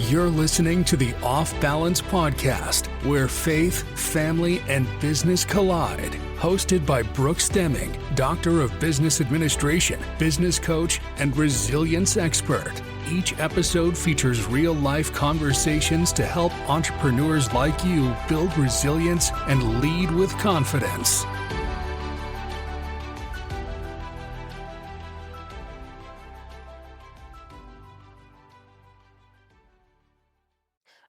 You're listening to the Off Balance Podcast, where faith, family, and business collide. Hosted by Brooks Deming, Doctor of Business Administration, business coach, and resilience expert. Each episode features real-life conversations to help entrepreneurs like you build resilience and lead with confidence.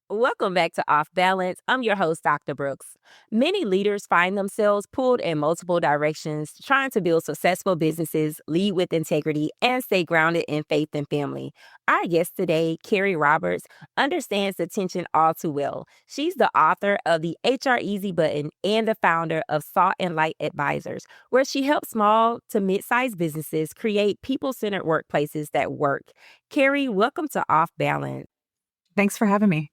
Welcome back to Off Balance. I'm your host, Dr. Brooks. Many leaders find themselves pulled in multiple directions, trying to build successful businesses, lead with integrity, and stay grounded in faith and family. Our guest today, Carrie Roberts, understands the tension all too well. She's the author of the HR Easy Button and the founder of Salt and Light Advisors, where she helps small to mid-sized businesses create people-centered workplaces that work. Carrie, welcome to Off Balance. Thanks for having me.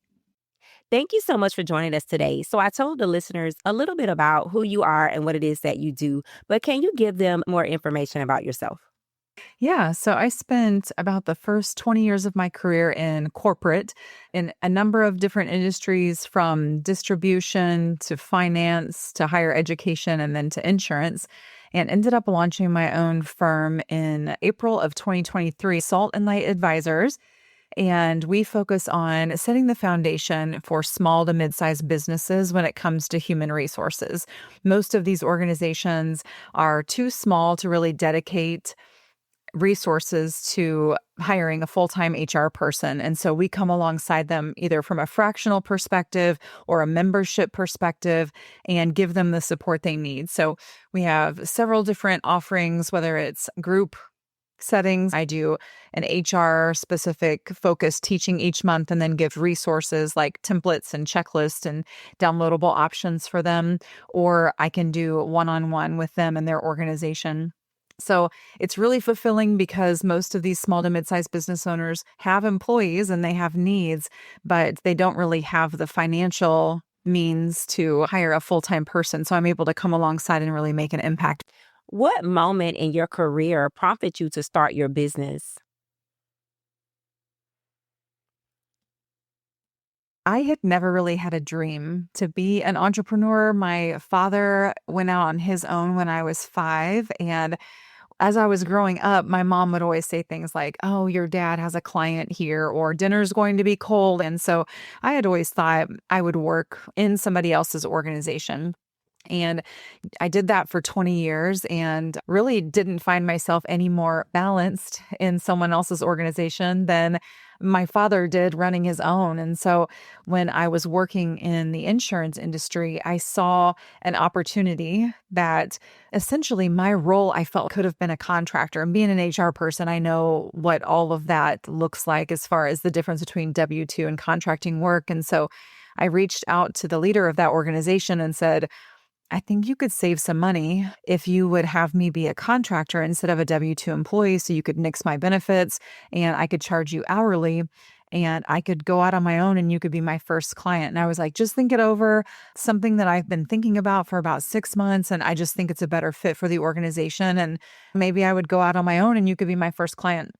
Thank you so much for joining us today. So I told the listeners a little bit about who you are and what it is that you do, but can you give them more information about yourself? Yeah, so I spent about the first 20 years of my career in corporate in a number of different industries, from distribution to finance to higher education and then to insurance, and ended up launching my own firm in April of 2023, Salt and Light Advisors. And we focus on setting the foundation for small to mid-sized businesses when it comes to human resources. Most of these organizations are too small to really dedicate resources to hiring a full-time HR person. And so we come alongside them either from a fractional perspective or a membership perspective and give them the support they need. So we have several different offerings, whether it's group settings. I do an HR specific focus teaching each month and then give resources like templates and checklists and downloadable options for them, or I can do one-on-one with them and their organization. So it's really fulfilling because most of these small to mid-sized business owners have employees and they have needs, but they don't really have the financial means to hire a full-time person. So I'm able to come alongside and really make an impact. What moment in your career prompted you to start your business? I had never really had a dream to be an entrepreneur. My father went out on his own when I was 5. And as I was growing up, my mom would always say things like, "Oh, your dad has a client here," or "Dinner's going to be cold." And so I had always thought I would work in somebody else's organization. And I did that for 20 years and really didn't find myself any more balanced in someone else's organization than my father did running his own. And so when I was working in the insurance industry, I saw an opportunity that essentially my role, I felt, could have been a contractor. And being an HR person, I know what all of that looks like as far as the difference between W-2 and contracting work. And so I reached out to the leader of that organization and said, "I think you could save some money if you would have me be a contractor instead of a W-2 employee, so you could nix my benefits and I could charge you hourly and I could go out on my own and you could be my first client." And I was like, "Just think it over." Something that I've been thinking about for about 6 months, and I just think it's a better fit for the organization. And maybe I would go out on my own and you could be my first client.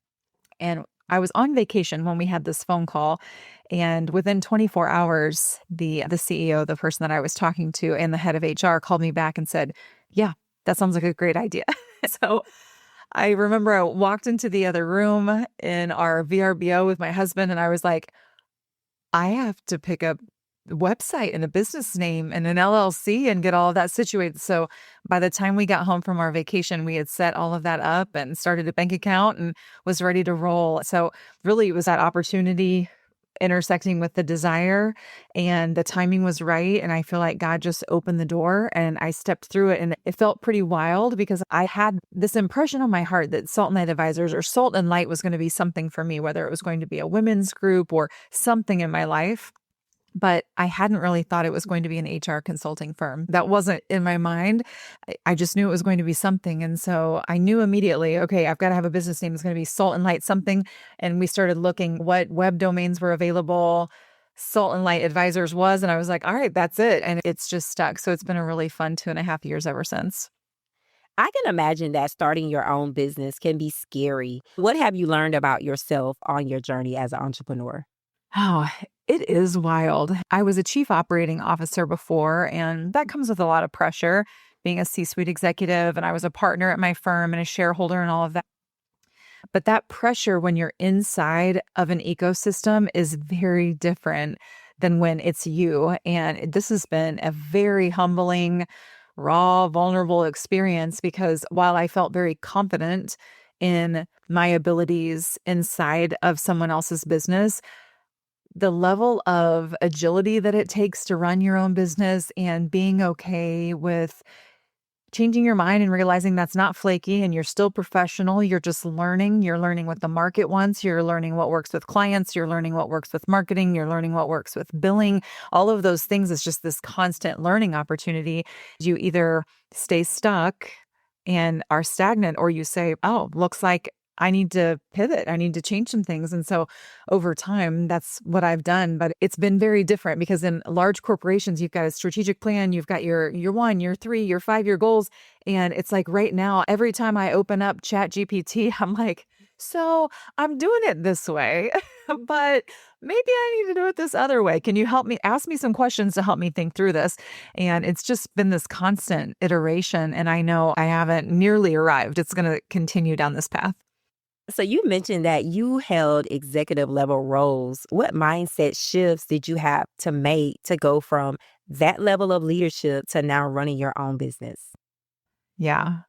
And I was on vacation when we had this phone call, and within 24 hours, the CEO, the person that I was talking to, and the head of HR called me back and said, "Yeah, that sounds like a great idea." So I remember I walked into the other room in our VRBO with my husband, and I was like, "I have to pick up a website and a business name and an LLC and get all of that situated." So by the time we got home from our vacation, we had set all of that up and started a bank account and was ready to roll. So really, it was that opportunity intersecting with the desire, and the timing was right. And I feel like God just opened the door and I stepped through it. And it felt pretty wild because I had this impression on my heart that Salt and Light Advisors, or Salt and Light, was going to be something for me, whether it was going to be a women's group or something in my life. But I hadn't really thought it was going to be an HR consulting firm. That wasn't in my mind. I just knew it was going to be something. And so I knew immediately, okay, I've got to have a business name. It's going to be Salt and Light something. And we started looking what web domains were available. Salt and Light Advisors was, and I was like, all right, that's it. And it's just stuck. So it's been a really fun 2.5 years ever since. I can imagine that starting your own business can be scary. What have you learned about yourself on your journey as an entrepreneur? Oh, it is wild. I was a chief operating officer before, and that comes with a lot of pressure being a C-suite executive. And I was a partner at my firm and a shareholder and all of that. But that pressure when you're inside of an ecosystem is very different than when it's you. And this has been a very humbling, raw, vulnerable experience because while I felt very confident in my abilities inside of someone else's business, the level of agility that it takes to run your own business and being okay with changing your mind and realizing that's not flaky and you're still professional. You're just learning. You're learning what the market wants. You're learning what works with clients. You're learning what works with marketing. You're learning what works with billing. All of those things is just this constant learning opportunity. You either stay stuck and are stagnant, or you say, oh, looks like I need to pivot. I need to change some things. And so over time, that's what I've done. But it's been very different because in large corporations, you've got a strategic plan, you've got your 1, your 3, your 5-year goals. And it's like right now, every time I open up Chat GPT, I'm like, so I'm doing it this way, but maybe I need to do it this other way. Can you help me? Ask me some questions to help me think through this. And it's just been this constant iteration. And I know I haven't nearly arrived. It's going to continue down this path. So you mentioned that you held executive level roles. What mindset shifts did you have to make to go from that level of leadership to now running your own business? Yeah.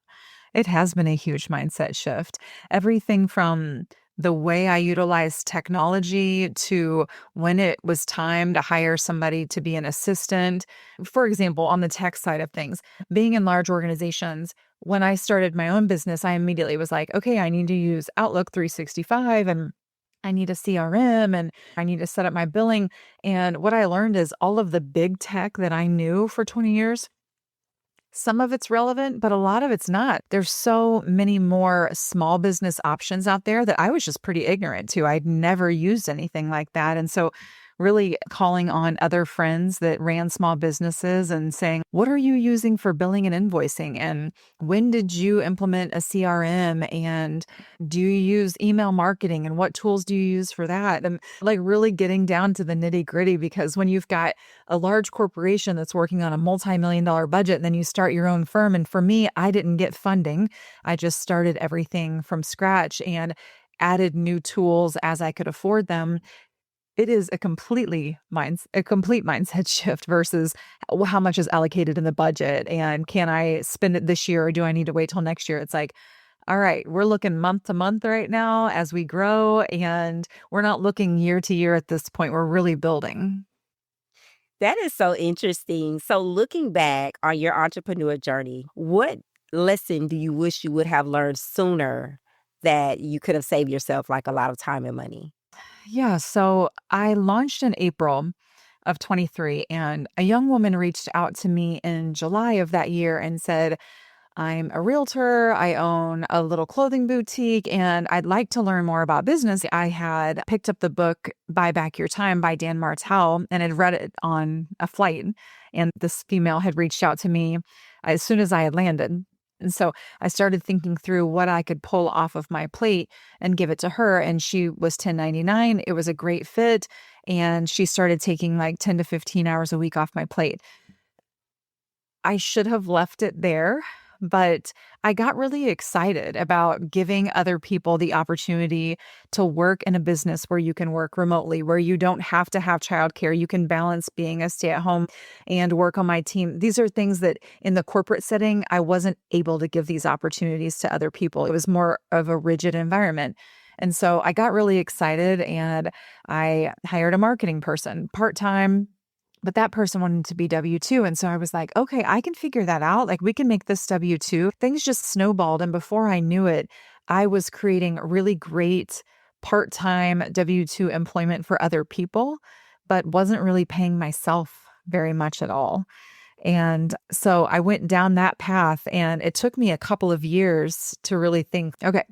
It has been a huge mindset shift. Everything from the way I utilize technology to when it was time to hire somebody to be an assistant. For example, on the tech side of things, being in large organizations, when I started my own business, I immediately was like, okay, I need to use Outlook 365 and I need a CRM and I need to set up my billing. And what I learned is all of the big tech that I knew for 20 years, some of it's relevant, but a lot of it's not. There's so many more small business options out there that I was just pretty ignorant to. I'd never used anything like that. And so really calling on other friends that ran small businesses and saying, what are you using for billing and invoicing? And when did you implement a CRM? And do you use email marketing? And what tools do you use for that? And like really getting down to the nitty gritty, because when you've got a large corporation that's working on a multi-million-dollar budget, and then you start your own firm. And for me, I didn't get funding. I just started everything from scratch and added new tools as I could afford them. It is a complete mindset shift versus how much is allocated in the budget and can I spend it this year or do I need to wait till next year? It's like, all right, we're looking month to month right now as we grow, and we're not looking year to year at this point. We're really building. That is so interesting. So looking back on your entrepreneur journey, what lesson do you wish you would have learned sooner that you could have saved yourself like a lot of time and money? Yeah, so I launched in April of 23, and a young woman reached out to me in July of that year and said, I'm a realtor. I own a little clothing boutique and I'd like to learn more about business. I had picked up the book Buy Back Your Time by Dan Martell and had read it on a flight. And this female had reached out to me as soon as I had landed. And so I started thinking through what I could pull off of my plate and give it to her. And she was 1099. It was a great fit. And she started taking like 10 to 15 hours a week off my plate. I should have left it there, but I got really excited about giving other people the opportunity to work in a business where you can work remotely, where you don't have to have childcare. You can balance being a stay-at-home and work on my team. These are things that in the corporate setting, I wasn't able to give these opportunities to other people. It was more of a rigid environment. And so I got really excited and I hired a marketing person part-time. But that person wanted to be W-2. And so I was like, okay, I can figure that out. Like we can make this W-2. Things just snowballed. And before I knew it, I was creating really great part-time W-2 employment for other people, but wasn't really paying myself very much at all. And so I went down that path and it took me a couple of years to really think, okay,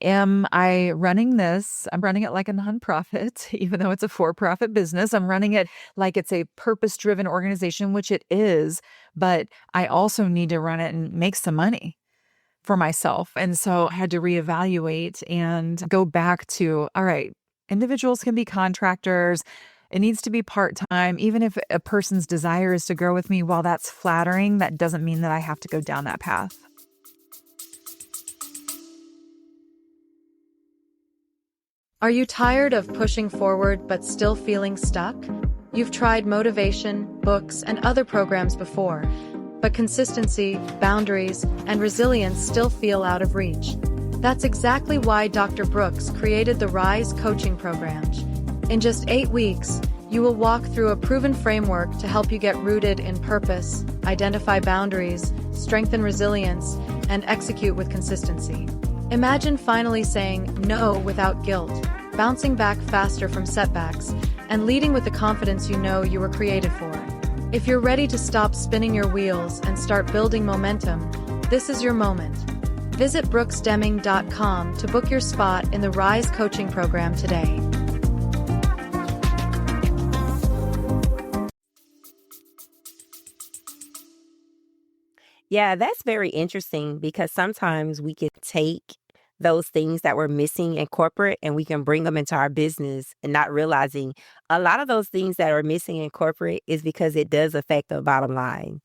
am I running this? I'm running it like a nonprofit, even though it's a for-profit business. I'm running it like it's a purpose-driven organization, which it is, but I also need to run it and make some money for myself. And so I had to reevaluate and go back to, all right, Individuals can be contractors. It needs to be part-time. Even if a person's desire is to grow with me, while that's flattering, that doesn't mean that I have to go down that path. Are you tired of pushing forward but still feeling stuck? You've tried motivation, books, and other programs before, but consistency, boundaries, and resilience still feel out of reach. That's exactly why Dr. Brooks created the Rise coaching program. In just 8 weeks, you will walk through a proven framework to help you get rooted in purpose, identify boundaries, strengthen resilience, and execute with consistency. Imagine finally saying no without guilt, bouncing back faster from setbacks, and leading with the confidence you know you were created for. If you're ready to stop spinning your wheels and start building momentum, this is your moment. Visit brooksdeming.com to book your spot in the Rise coaching program today. Yeah, that's very interesting because sometimes we can take those things that we're missing in corporate and we can bring them into our business and not realizing a lot of those things that are missing in corporate is because it does affect the bottom line.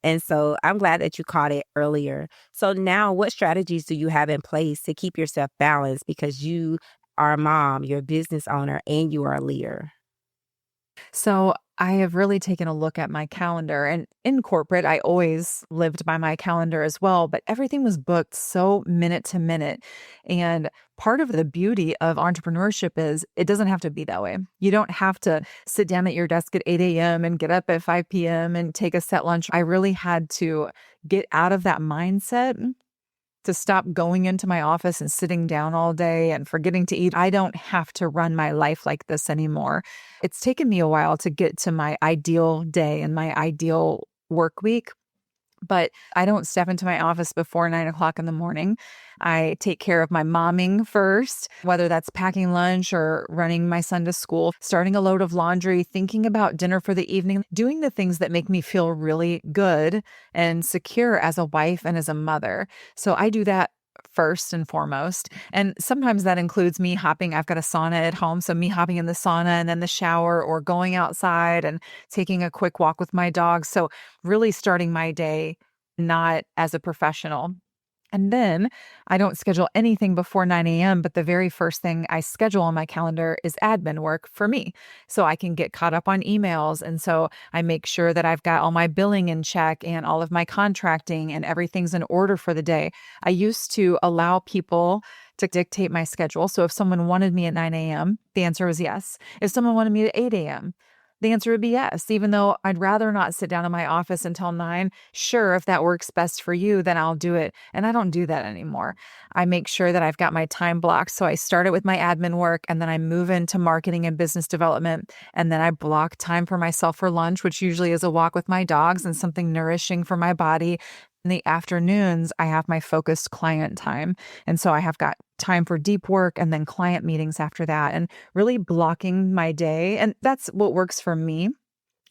And so I'm glad that you caught it earlier. So now what strategies do you have in place to keep yourself balanced because you are a mom, you're a business owner, and you are a leader? So I have really taken a look at my calendar, and in corporate, I always lived by my calendar as well, but everything was booked so minute to minute. And part of the beauty of entrepreneurship is it doesn't have to be that way. You don't have to sit down at your desk at 8 a.m. and get up at 5 p.m. and take a set lunch. I really had to get out of that mindset to stop going into my office and sitting down all day and forgetting to eat. I don't have to run my life like this anymore. It's taken me a while to get to my ideal day and my ideal work week, but I don't step into my office before 9 o'clock in the morning. I take care of my momming first, whether that's packing lunch or running my son to school, starting a load of laundry, thinking about dinner for the evening, doing the things that make me feel really good and secure as a wife and as a mother. So I do that first and foremost. And sometimes that includes me hopping. I've got a sauna at home. So me hopping in the sauna and then the shower or going outside and taking a quick walk with my dog. So really starting my day not as a professional. And then I don't schedule anything before 9 a.m., but the very first thing I schedule on my calendar is admin work for me. So I can get caught up on emails. And so I make sure that I've got all my billing in check and all of my contracting and everything's in order for the day. I used to allow people to dictate my schedule. So if someone wanted me at 9 a.m., the answer was yes. If someone wanted me at 8 a.m., the answer would be yes. Even though I'd rather not sit down in my office until 9, sure, if that works best for you, then I'll do it. And I don't do that anymore. I make sure that I've got my time blocked. So I start it with my admin work and then I move into marketing and business development. And then I block time for myself for lunch, which usually is a walk with my dogs and something nourishing for my body. In the afternoons, I have my focused client time. And so I have got time for deep work and then client meetings after that and really blocking my day. And that's what works for me.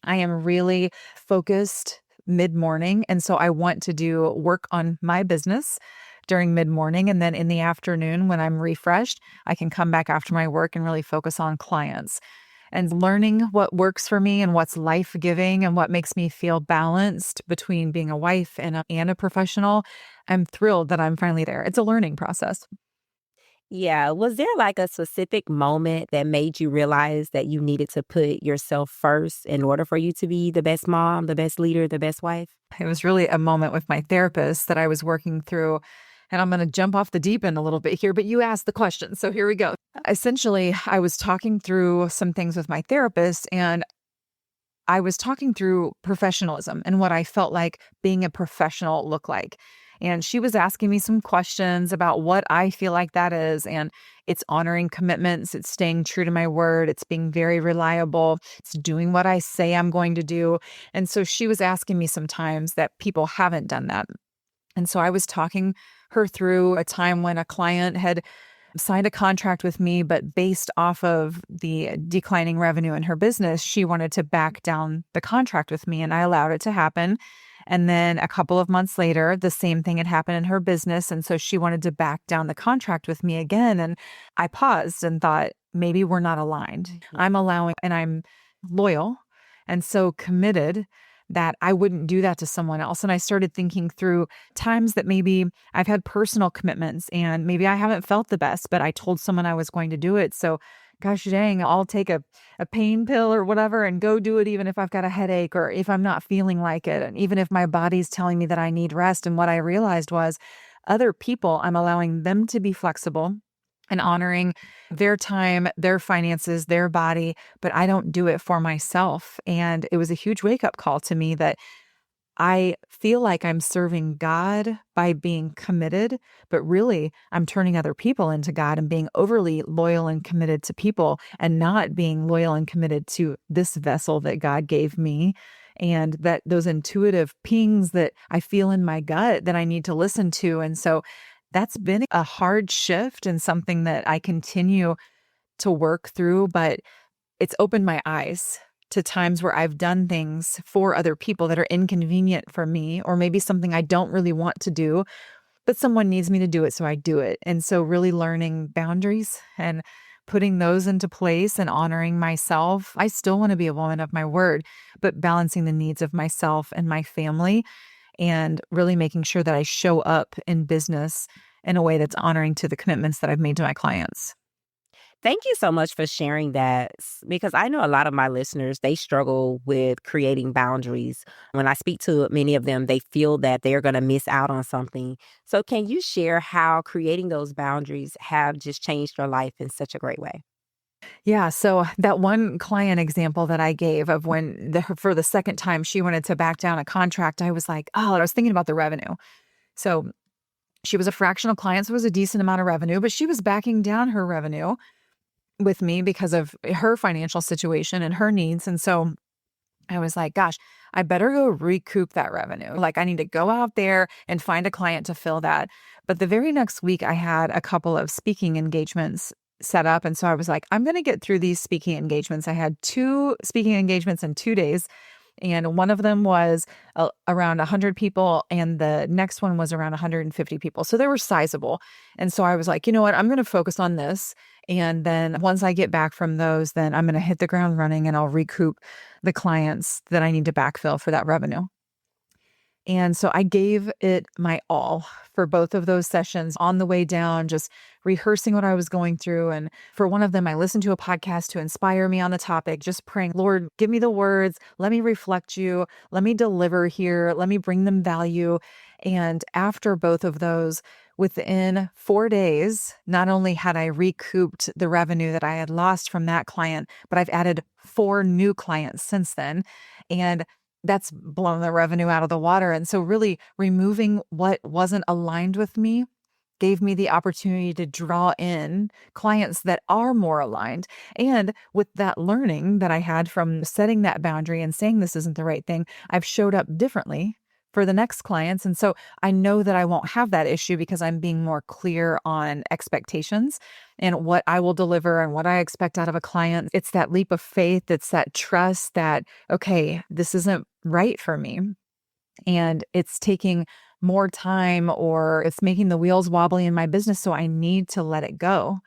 I am really focused mid-morning. And so I want to do work on my business during mid-morning. And then in the afternoon, when I'm refreshed, I can come back after my work and really focus on clients. And learning what works for me and what's life-giving and what makes me feel balanced between being a wife and a professional. I'm thrilled that I'm finally there. It's a learning process. Yeah. Was there like a specific moment that made you realize that you needed to put yourself first in order for you to be the best mom, the best leader, the best wife? It was really a moment with my therapist that I was working through. And I'm going to jump off the deep end a little bit here, but you asked the question. So here we go. Essentially, I was talking through some things with my therapist and I was talking through professionalism and what I felt like being a professional looked like. And she was asking me some questions about what I feel like that is. And it's honoring commitments. It's staying true to my word. It's being very reliable. It's doing what I say I'm going to do. And so she was asking me sometimes that people haven't done that. And so I was talking her through a time when a client had signed a contract with me, but based off of the declining revenue in her business, she wanted to back down the contract with me, and I allowed it to happen. And then a couple of months later, the same thing had happened in her business, and so she wanted to back down the contract with me again. And I paused and thought, maybe we're not aligned. I'm allowing, and I'm loyal and so committed that I wouldn't do that to someone else. And I started thinking through times that maybe I've had personal commitments and maybe I haven't felt the best, but I told someone I was going to do it. So gosh dang, I'll take a pain pill or whatever and go do it even if I've got a headache or if I'm not feeling like it. And even if my body's telling me that I need rest. And what I realized was other people, I'm allowing them to be flexible and honoring their time, their finances, their body, but I don't do it for myself. And it was a huge wake-up call to me that I feel like I'm serving God by being committed, but really I'm turning other people into God and being overly loyal and committed to people and not being loyal and committed to this vessel that God gave me. And that those intuitive pings that I feel in my gut that I need to listen to. And so that's been a hard shift and something that I continue to work through, but it's opened my eyes to times where I've done things for other people that are inconvenient for me, or maybe something I don't really want to do, but someone needs me to do it, so I do it. And so really learning boundaries and putting those into place and honoring myself. I still want to be a woman of my word, but balancing the needs of myself and my family and really making sure that I show up in business in a way that's honoring to the commitments that I've made to my clients. Thank you so much for sharing that because I know a lot of my listeners, they struggle with creating boundaries. When I speak to many of them, they feel that they're going to miss out on something. So can you share how creating those boundaries have just changed your life in such a great way? Yeah. So that one client example that I gave of when for the second time she wanted to back down a contract, I was like, oh, I was thinking about the revenue. So she was a fractional client, so it was a decent amount of revenue, but she was backing down her revenue with me because of her financial situation and her needs. And so I was like, gosh, I better go recoup that revenue. Like I need to go out there and find a client to fill that. But the very next week I had a couple of speaking engagements set up. And so I was like, I'm going to get through these speaking engagements. I had 2 speaking engagements in 2 days. And one of them was around 100 people, and the next one was around 150 people. So they were sizable. And so I was like, you know what? I'm going to focus on this. And then once I get back from those, then I'm going to hit the ground running and I'll recoup the clients that I need to backfill for that revenue. And so I gave it my all for both of those sessions on the way down, just rehearsing what I was going through. And for one of them, I listened to a podcast to inspire me on the topic, just praying, Lord, give me the words. Let me reflect you. Let me deliver here. Let me bring them value. And after both of those, within 4 days, not only had I recouped the revenue that I had lost from that client, but I've added 4 new clients since then. And that's blown the revenue out of the water. And so really removing what wasn't aligned with me gave me the opportunity to draw in clients that are more aligned. And with that learning that I had from setting that boundary and saying this isn't the right thing, I've showed up differently for the next clients. And so I know that I won't have that issue because I'm being more clear on expectations and what I will deliver and what I expect out of a client. It's that leap of faith. It's that trust that, okay, this isn't right for me. And it's taking more time or it's making the wheels wobbly in my business. So I need to let it go.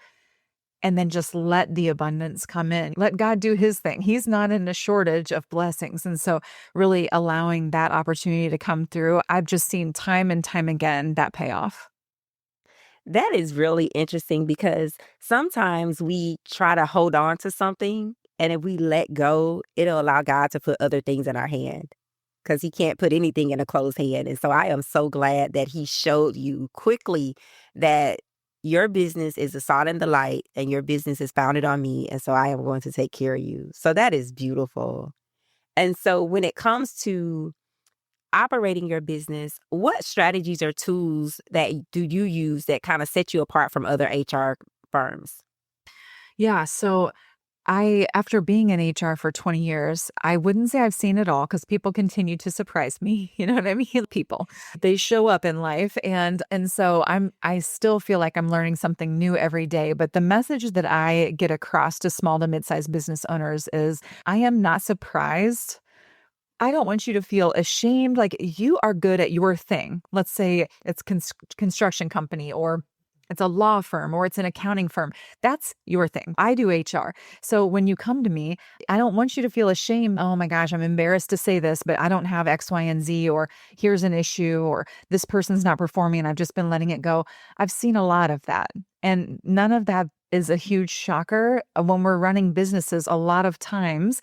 And then just let the abundance come in. Let God do his thing. He's not in a shortage of blessings. And so really allowing that opportunity to come through, I've just seen time and time again that pay off. That is really interesting because sometimes we try to hold on to something, and if we let go, it'll allow God to put other things in our hand because he can't put anything in a closed hand. And so I am so glad that he showed you quickly that your business is a salt and the light, and your business is founded on me. And so I am going to take care of you. So that is beautiful. And so when it comes to operating your business, what strategies or tools that do you use that kind of set you apart from other HR firms? Yeah. So after being in HR for 20 years, I wouldn't say I've seen it all because people continue to surprise me. You know what I mean? People, they show up in life. And so I still feel like I'm learning something new every day. But the message that I get across to small to mid-sized business owners is I am not surprised. I don't want you to feel ashamed. Like you are good at your thing. Let's say it's construction company or it's a law firm or it's an accounting firm. That's your thing. I do HR. So when you come to me, I don't want you to feel ashamed. Oh my gosh, I'm embarrassed to say this, but I don't have X, Y, and Z, or here's an issue, or this person's not performing and I've just been letting it go. I've seen a lot of that. And none of that is a huge shocker. When we're running businesses, a lot of times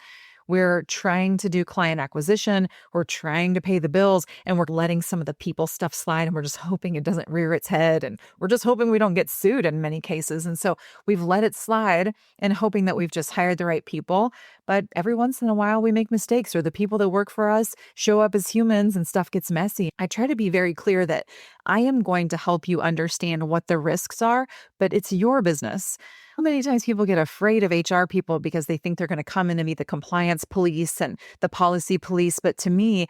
we're trying to do client acquisition, we're trying to pay the bills, and we're letting some of the people stuff slide, and we're just hoping it doesn't rear its head, and we're just hoping we don't get sued in many cases. And so we've let it slide and hoping that we've just hired the right people. But every once in a while we make mistakes, or the people that work for us show up as humans and stuff gets messy. I try to be very clear that I am going to help you understand what the risks are, but it's your business. How many times people get afraid of HR people because they think they're going to come in and be the compliance police and the policy police. But to me,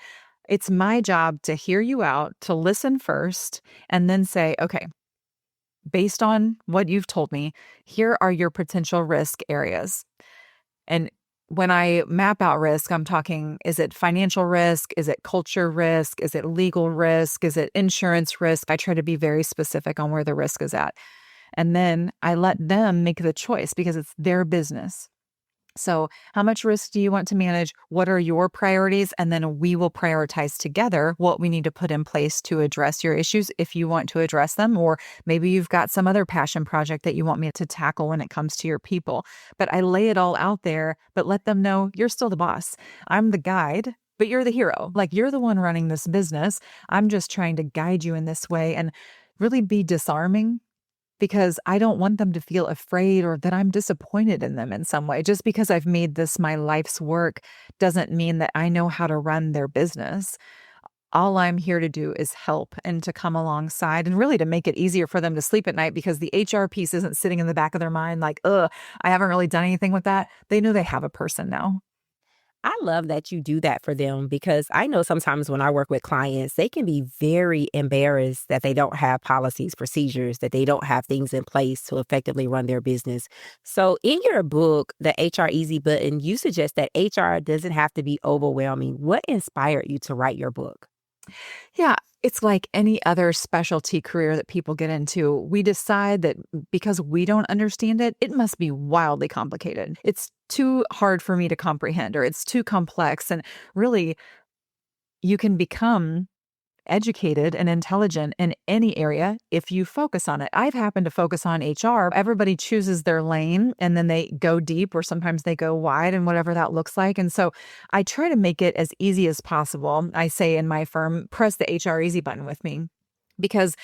it's my job to hear you out, to listen first, and then say, okay, based on what you've told me, here are your potential risk areas. And when I map out risk, I'm talking, is it financial risk? Is it culture risk? Is it legal risk? Is it insurance risk? I try to be very specific on where the risk is at. And then I let them make the choice because it's their business. So how much risk do you want to manage? What are your priorities? And then we will prioritize together what we need to put in place to address your issues if you want to address them. Or maybe you've got some other passion project that you want me to tackle when it comes to your people. But I lay it all out there, but let them know you're still the boss. I'm the guide, but you're the hero. Like, you're the one running this business. I'm just trying to guide you in this way and really be disarming, because I don't want them to feel afraid or that I'm disappointed in them in some way. Just because I've made this my life's work doesn't mean that I know how to run their business. All I'm here to do is help and to come alongside and really to make it easier for them to sleep at night, because the HR piece isn't sitting in the back of their mind like, I haven't really done anything with that. They know they have a person now. I love that you do that for them, because I know sometimes when I work with clients, they can be very embarrassed that they don't have policies, procedures, that they don't have things in place to effectively run their business. So in your book, The HR Easy Button, you suggest that HR doesn't have to be overwhelming. What inspired you to write your book? Yeah, it's like any other specialty career that people get into. We decide that because we don't understand it, it must be wildly complicated. It's too hard for me to comprehend, or it's too complex. And really, you can become educated and intelligent in any area if you focus on it. I've happened to focus on HR. Everybody chooses their lane and then they go deep, or sometimes they go wide, and whatever that looks like. And so I try to make it as easy as possible. I say in my firm, press the HR easy button with me, because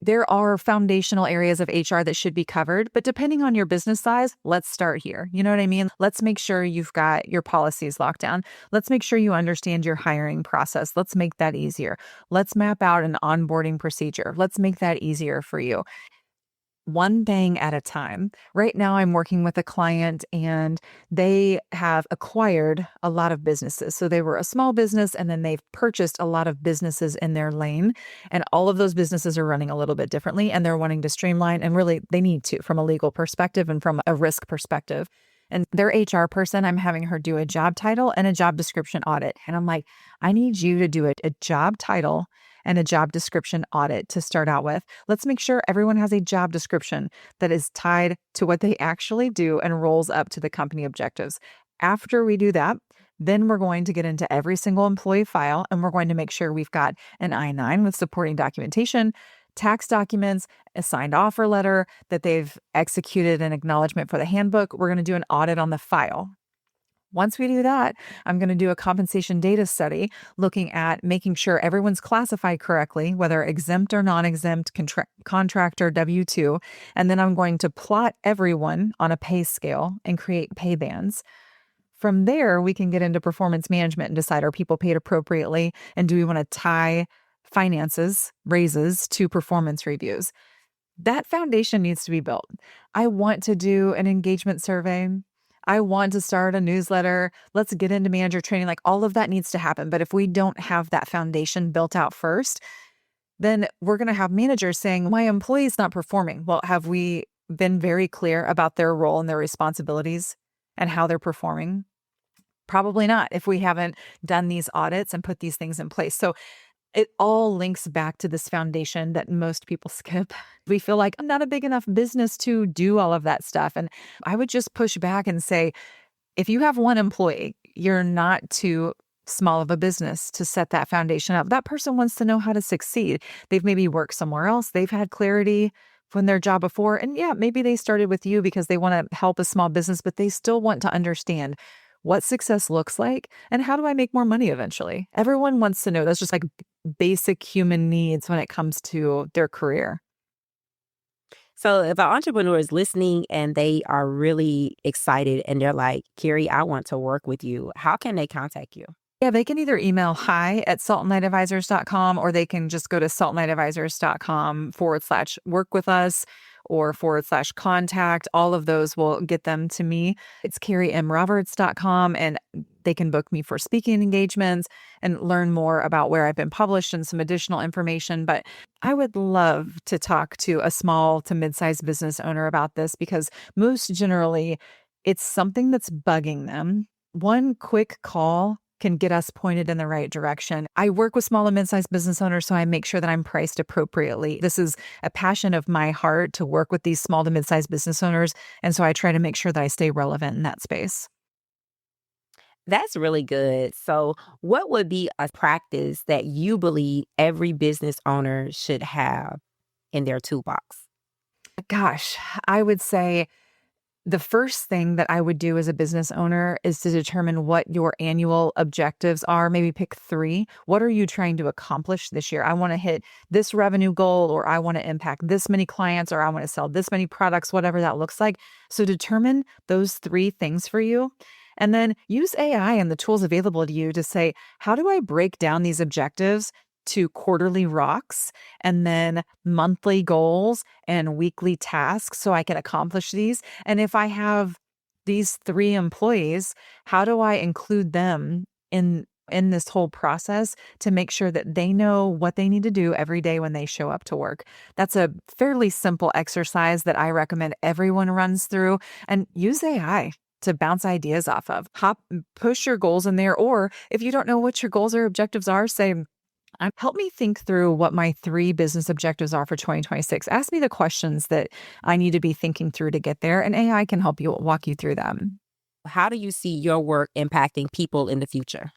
there are foundational areas of HR that should be covered, but depending on your business size, let's start here. You know what I mean? Let's make sure you've got your policies locked down. Let's make sure you understand your hiring process. Let's make that easier. Let's map out an onboarding procedure. Let's make that easier for you. One thing at a time. Right now, I'm working with a client and they have acquired a lot of businesses. So they were a small business and then they've purchased a lot of businesses in their lane. And all of those businesses are running a little bit differently, and they're wanting to streamline, and really they need to, from a legal perspective and from a risk perspective. And their HR person, I'm having her do a job title and a job description audit. And I'm like, I need you to do a job title and a job description audit to start out with. Let's make sure everyone has a job description that is tied to what they actually do and rolls up to the company objectives. After we do that, then we're going to get into every single employee file, and we're going to make sure we've got an I-9 with supporting documentation, tax documents, a signed offer letter, that they've executed an acknowledgement for the handbook. We're going to do an audit on the file. Once we do that, I'm going to do a compensation data study looking at making sure everyone's classified correctly, whether exempt or non-exempt, contractor, W-2. And then I'm going to plot everyone on a pay scale and create pay bands. From there, we can get into performance management and decide, are people paid appropriately? And do we want to tie finances, raises, to performance reviews? That foundation needs to be built. I want to do an engagement survey. I want to start a newsletter. Let's get into manager training. Like, all of that needs to happen. But if we don't have that foundation built out first, then we're going to have managers saying, my employee's not performing. Well, have we been very clear about their role and their responsibilities and how they're performing? Probably not, if we haven't done these audits and put these things in place. So It all links back to this foundation that most people skip. We feel like I'm not a big enough business to do all of that stuff. And I would just push back and say, if you have one employee, you're not too small of a business to set that foundation up. That person wants to know how to succeed. They've maybe worked somewhere else. They've had clarity from their job before. And yeah, maybe they started with you because they want to help a small business, but they still want to understand what success looks like and how do I make more money eventually. Everyone wants to know. That's just like basic human needs when it comes to their career. So if an entrepreneur is listening and they are really excited and they're like, Kerri, I want to work with you, how can they contact you? Yeah, they can either email hi@saltandlightadvisors.com or they can just go to saltandlightadvisors.com/work with us or /contact. All of those will get them to me. It's carriemroberts.com and they can book me for speaking engagements and learn more about where I've been published and some additional information. But I would love to talk to a small to mid-sized business owner about this because most generally it's something that's bugging them. One quick call can get us pointed in the right direction. I work with small and mid-sized business owners, so I make sure that I'm priced appropriately. This is a passion of my heart to work with these small to mid-sized business owners, and so I try to make sure that I stay relevant in that space. That's really good. So, what would be a practice that you believe every business owner should have in their toolbox? Gosh, I would say the first thing that I would do as a business owner is to determine what your annual objectives are. Maybe pick 3. What are you trying to accomplish this year? I want to hit this revenue goal, or I want to impact this many clients, or I want to sell this many products, whatever that looks like. So determine those 3 things for you. And then use AI and the tools available to you to say, how do I break down these objectives to quarterly rocks and then monthly goals and weekly tasks so I can accomplish these? And if I have these 3 employees, how do I include them in this whole process to make sure that they know what they need to do every day when they show up to work? That's a fairly simple exercise that I recommend everyone runs through, and use AI to bounce ideas off of. Push your goals in there, or if you don't know what your goals or objectives are, say, help me think through what my 3 business objectives are for 2026. Ask me the questions that I need to be thinking through to get there, and AI can help you walk you through them. How do you see your work impacting people in the future?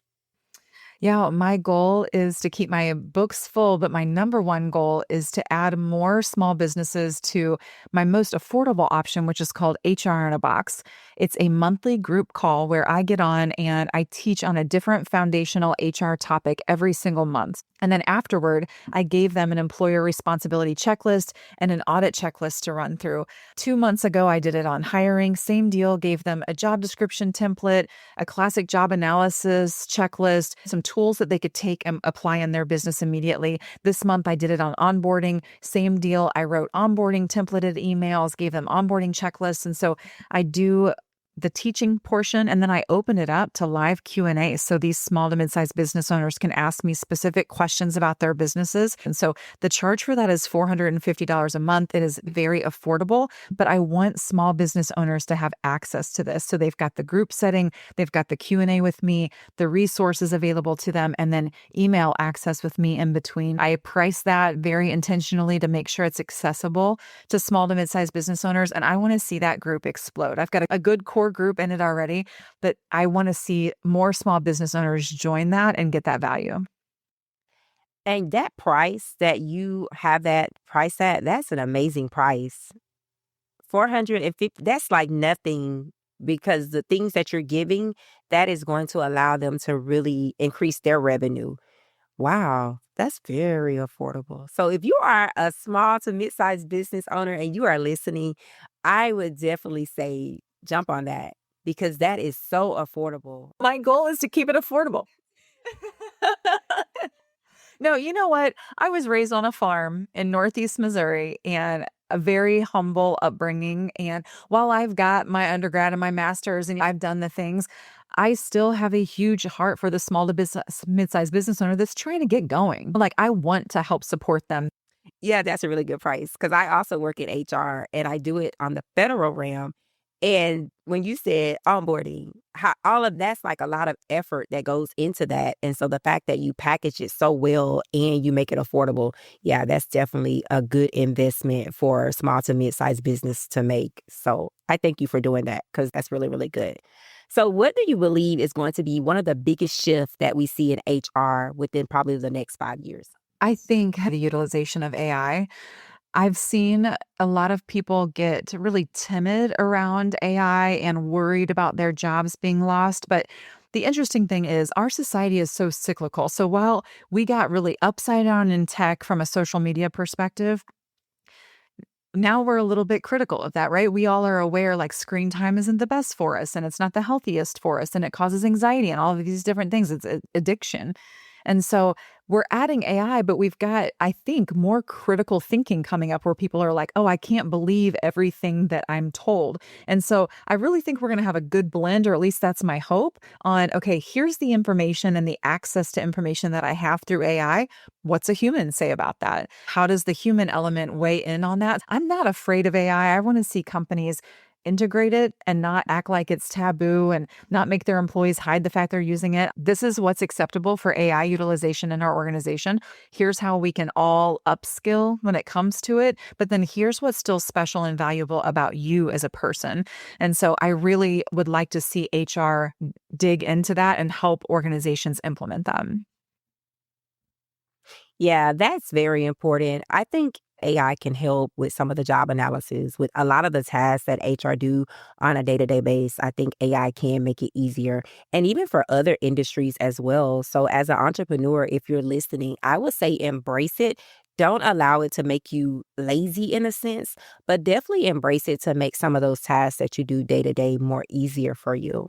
Yeah, my goal is to keep my books full, but my number one goal is to add more small businesses to my most affordable option, which is called HR in a Box. It's a monthly group call where I get on and I teach on a different foundational HR topic every single month. And then afterward, I gave them an employer responsibility checklist and an audit checklist to run through. 2 months ago, I did it on hiring. Same deal, gave them a job description template, a classic job analysis checklist, some tools that they could take and apply in their business immediately. This month, I did it on onboarding. Same deal. I wrote onboarding templated emails, gave them onboarding checklists. And so I do the teaching portion, and then I open it up to live Q&A. So these small to mid-sized business owners can ask me specific questions about their businesses. And so the charge for that is $450 a month. It is very affordable, but I want small business owners to have access to this. So they've got the group setting, they've got the Q&A with me, the resources available to them, and then email access with me in between. I price that very intentionally to make sure it's accessible to small to mid-sized business owners. And I want to see that group explode. I've got a good core group in it already, but I want to see more small business owners join that and get that value. And that price that you have that price at, that's an amazing price. 450, that's like nothing, because the things that you're giving, that is going to allow them to really increase their revenue. Wow, that's very affordable. So if you are a small to mid-sized business owner and you are listening, I would definitely say jump on that, because that is so affordable. My goal is to keep it affordable. No, you know what? I was raised on a farm in Northeast Missouri and a very humble upbringing. And while I've got my undergrad and my master's and I've done the things, I still have a huge heart for the small to mid-sized business owner that's trying to get going. Like, I want to help support them. Yeah, that's a really good price, because I also work in HR and I do it on the federal realm. And when you said onboarding, all of that's like a lot of effort that goes into that. And so the fact that you package it so well and you make it affordable, yeah, that's definitely a good investment for small to mid-sized business to make. So I thank you for doing that because that's really, really good. So what do you believe is going to be one of the biggest shifts that we see in HR within probably the next 5 years? I think the utilization of AI. I've seen a lot of people get really timid around AI and worried about their jobs being lost. But the interesting thing is, our society is so cyclical. So while we got really upside down in tech from a social media perspective, now we're a little bit critical of that, right? We all are aware like screen time isn't the best for us and it's not the healthiest for us and it causes anxiety and all of these different things. It's addiction. And so we're adding AI, but we've got, I think, more critical thinking coming up where people are like, oh, I can't believe everything that I'm told. And so I really think we're going to have a good blend, or at least that's my hope, on, okay, here's the information and the access to information that I have through AI. What's a human say about that? How does the human element weigh in on that? I'm not afraid of AI. I want to see companies integrate it and not act like it's taboo and not make their employees hide the fact they're using it. This is what's acceptable for AI utilization in our organization. Here's how we can all upskill when it comes to it. But then here's what's still special and valuable about you as a person. And so I really would like to see HR dig into that and help organizations implement them. Yeah, that's very important. I think AI can help with some of the job analysis, with a lot of the tasks that HR do on a day-to-day basis. I think AI can make it easier, and even for other industries as well. So as an entrepreneur, if you're listening, I would say embrace it. Don't allow it to make you lazy in a sense, but definitely embrace it to make some of those tasks that you do day to day more easier for you.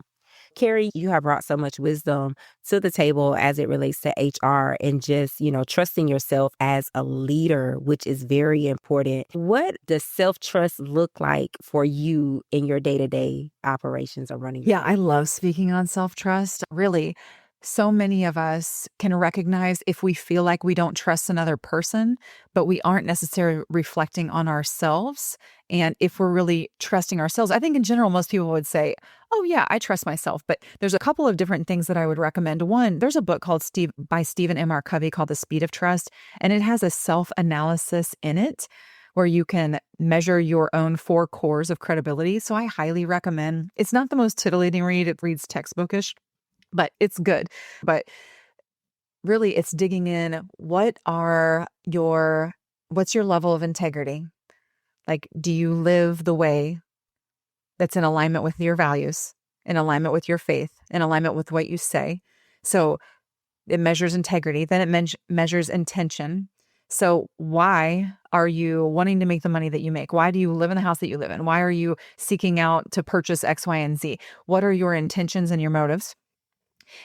Kerri, you have brought so much wisdom to the table as it relates to HR and just, trusting yourself as a leader, which is very important. What does self-trust look like for you in your day-to-day operations or running? Yeah, I love speaking on self-trust. Really, so many of us can recognize if we feel like we don't trust another person, but we aren't necessarily reflecting on ourselves. And if we're really trusting ourselves, I think in general, most people would say, oh, yeah, I trust myself. But there's a couple of different things that I would recommend. One, there's a book called by Stephen M. R. Covey called The Speed of Trust, and it has a self-analysis in it where you can measure your own 4 cores of credibility. So I highly recommend. It's not the most titillating read. It reads textbookish, but it's good. But really, it's digging in. What's your level of integrity? Like, do you live the way that's in alignment with your values, in alignment with your faith, in alignment with what you say? So it measures integrity. Then it measures intention. So why are you wanting to make the money that you make? Why do you live in the house that you live in? Why are you seeking out to purchase X, Y, and Z? What are your intentions and your motives?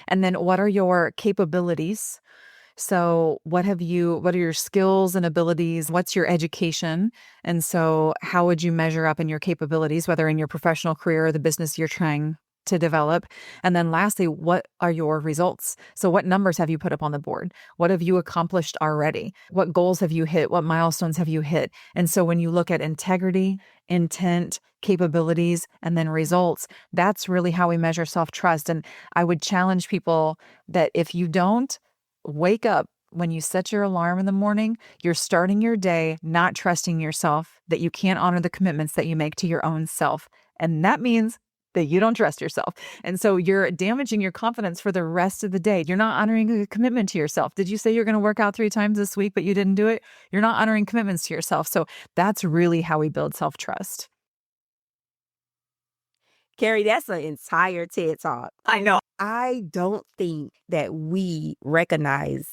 And then what are your capabilities? So what are your skills and abilities? What's your education? And so how would you measure up in your capabilities, whether in your professional career or the business you're trying to develop? And then lastly, what are your results? So what numbers have you put up on the board? What have you accomplished already? What goals have you hit? What milestones have you hit? And so when you look at integrity, intent, capabilities, and then results, that's really how we measure self-trust. And I would challenge people that if you don't wake up when you set your alarm in the morning, you're starting your day not trusting yourself, that you can't honor the commitments that you make to your own self. And that means that you don't trust yourself. And so you're damaging your confidence for the rest of the day. You're not honoring a commitment to yourself. Did you say you're going to work out 3 times this week, but you didn't do it? You're not honoring commitments to yourself. So that's really how we build self-trust. Kerri, that's an entire TED Talk. I know. I don't think that we recognize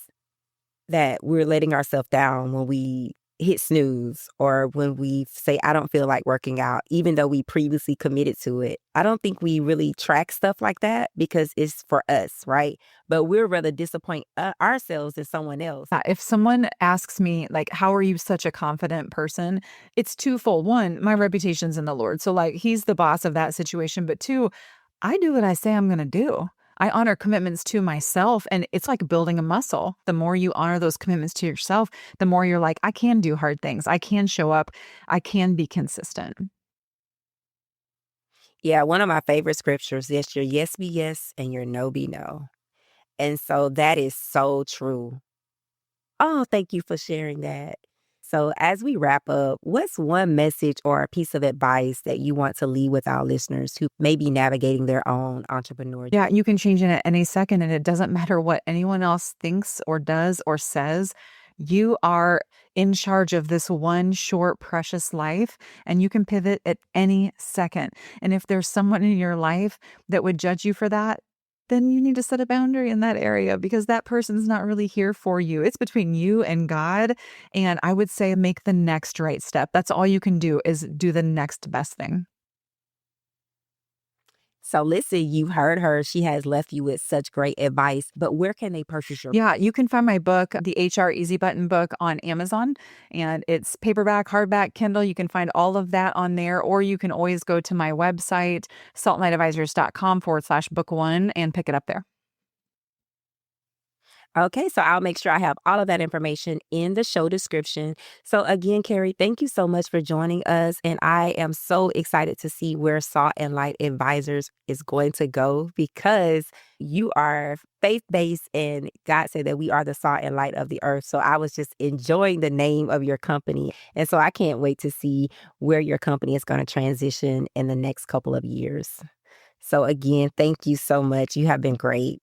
that we're letting ourselves down when we hit snooze or when we say, I don't feel like working out, even though we previously committed to it. I don't think we really track stuff like that because it's for us, right? But we're rather disappoint ourselves than someone else. If someone asks me, like, how are you such a confident person? It's twofold. One, my reputation's in the Lord. So like, he's the boss of that situation. But 2, I do what I say I'm going to do. I honor commitments to myself, and it's like building a muscle. The more you honor those commitments to yourself, the more you're like, I can do hard things. I can show up. I can be consistent. Yeah, one of my favorite scriptures is your yes be yes and your no be no. And so that is so true. Oh, thank you for sharing that. So, as we wrap up, what's one message or a piece of advice that you want to leave with our listeners who may be navigating their own entrepreneur? Yeah, you can change it at any second, and it doesn't matter what anyone else thinks or does or says. You are in charge of this one short, precious life, and you can pivot at any second. And if there's someone in your life that would judge you for that, then you need to set a boundary in that area because that person's not really here for you. It's between you and God. And I would say make the next right step. That's all you can do is do the next best thing. So, listen, you heard her. She has left you with such great advice, but where can they purchase your Yeah, you can find my book, the HR Easy Button book, on Amazon, and it's paperback, hardback, Kindle. You can find all of that on there, or you can always go to my website, saltlightadvisors.com/book1, and pick it up there. Okay, so I'll make sure I have all of that information in the show description. So again, Kerri, thank you so much for joining us. And I am so excited to see where Salt and Light Advisors is going to go because you are faith-based and God said that we are the salt and light of the earth. So I was just enjoying the name of your company. And so I can't wait to see where your company is going to transition in the next couple of years. So again, thank you so much. You have been great.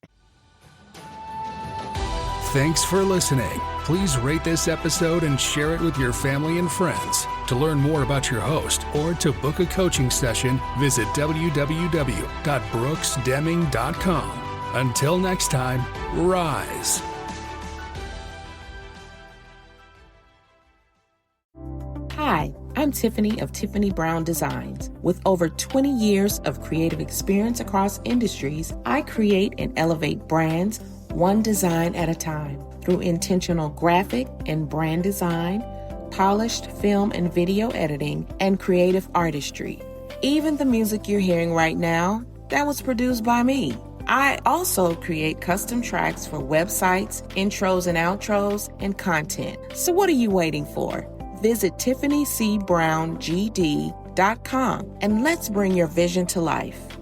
Thanks for listening. Please rate this episode and share it with your family and friends. To learn more about your host or to book a coaching session, visit www.brooksdeming.com. Until next time, rise. Hi, I'm Tiffany of Tiffany Brown Designs. With over 20 years of creative experience across industries, I create and elevate brands one design at a time through intentional graphic and brand design, polished film and video editing, and creative artistry. Even the music you're hearing right now, that was produced by me. I also create custom tracks for websites, intros and outros, and content. So what are you waiting for? Visit TiffanyCBrownGD.com and let's bring your vision to life.